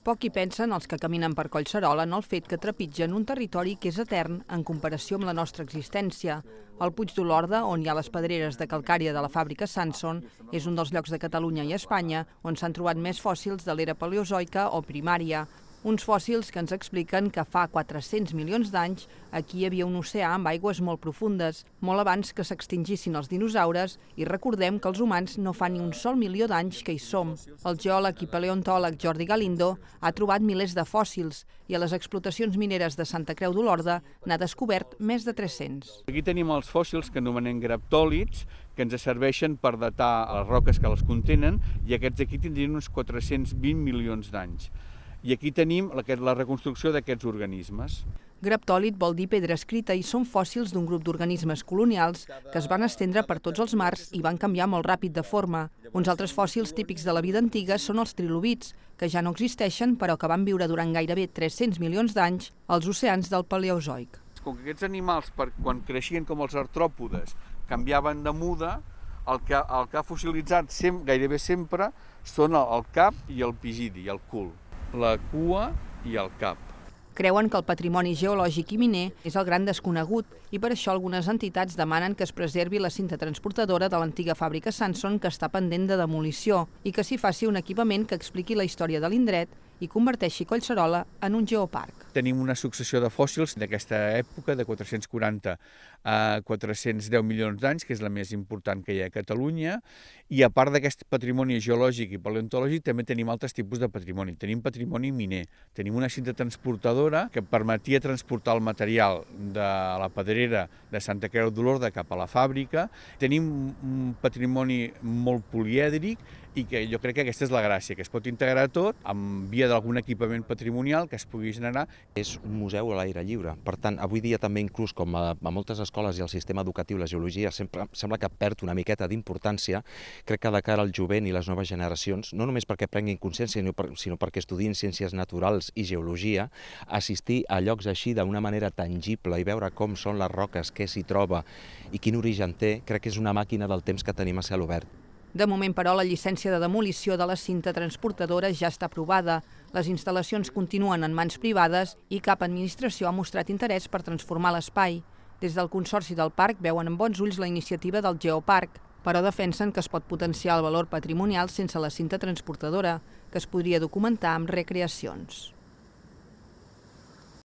Poc hi pensen els que caminen per Collserola en el fet que trepitgen un territori que és etern en comparació amb la nostra existència. El Puig d'Olorda, on hi ha les pedreres de calcària de la fàbrica Sanson, és un dels llocs de Catalunya i Espanya on s'han trobat més fòssils de l'era paleozoica o primària. Uns fòssils que ens expliquen que fa 400 milions d'anys aquí hi havia un oceà amb aigües molt profundes, molt abans que s'extingissin els dinosaures, i recordem que els humans no fa ni un sol milió d'anys que hi som. El geòleg i paleontòleg Jordi Galindo ha trobat milers de fòssils i a les explotacions mineres de Santa Creu d'Olorda n'ha descobert més de 300. Aquí tenim els fòssils que anomenem graptòlits, que ens serveixen per datar les roques que les contenen, i aquests aquí tindrien uns 420 milions d'anys. I aquí tenim la reconstrucció d'aquests organismes. Graptòlit vol dir pedra escrita i són fòssils d'un grup d'organismes colonials que es van estendre per tots els mars i van canviar molt ràpid de forma. Uns altres fòssils típics de la vida antiga són els trilobits, que ja no existeixen però que van viure durant gairebé 300 milions d'anys als oceans del Paleozoic. Com que aquests animals, quan creixien com els artròpodes, canviaven de muda, el que ha fossilitzat gairebé sempre són el cap i el pigidi, el cul, la cua i el cap. Creuen que el patrimoni geològic i miner és el gran desconegut i per això algunes entitats demanen que es preservi la cinta transportadora de l'antiga fàbrica Sanson, que està pendent de demolició, i que s'hi faci un equipament que expliqui la història de l'indret i converteixi Collserola en un geoparc. Tenim una successió de fòssils d'aquesta època, de 440 a 410 milions d'anys, que és la més important que hi ha a Catalunya, i a part d'aquest patrimoni geològic i paleontològic també tenim altres tipus de patrimoni. Tenim patrimoni miner, tenim una cinta transportadora que permetia transportar el material de la pedrera de Santa Creu d'Olorda cap a la fàbrica, tenim un patrimoni molt polièdric i que jo crec que aquesta és la gràcia, que es pot integrar tot amb via d'algun equipament patrimonial que es pugui generar. És un museu a l'aire lliure, per tant, avui dia també inclús com a moltes escoles i el sistema educatiu, la geologia sembla que perd una miqueta d'importància. Crec que de cara al jovent i les noves generacions, no només perquè prenguin consciència, sinó perquè estudiïn ciències naturals i geologia, assistir a llocs així d'una manera tangible i veure com són les roques, què s'hi troba i quin origen té, crec que és una màquina del temps que tenim a cel obert. De moment, però, la llicència de demolició de la cinta transportadora ja està aprovada. Les instal·lacions continuen en mans privades i cap administració ha mostrat interès per transformar l'espai. Des del Consorci del Parc veuen amb bons ulls la iniciativa del Geoparc, però defensen que es pot potenciar el valor patrimonial sense la cinta transportadora, que es podria documentar amb recreacions.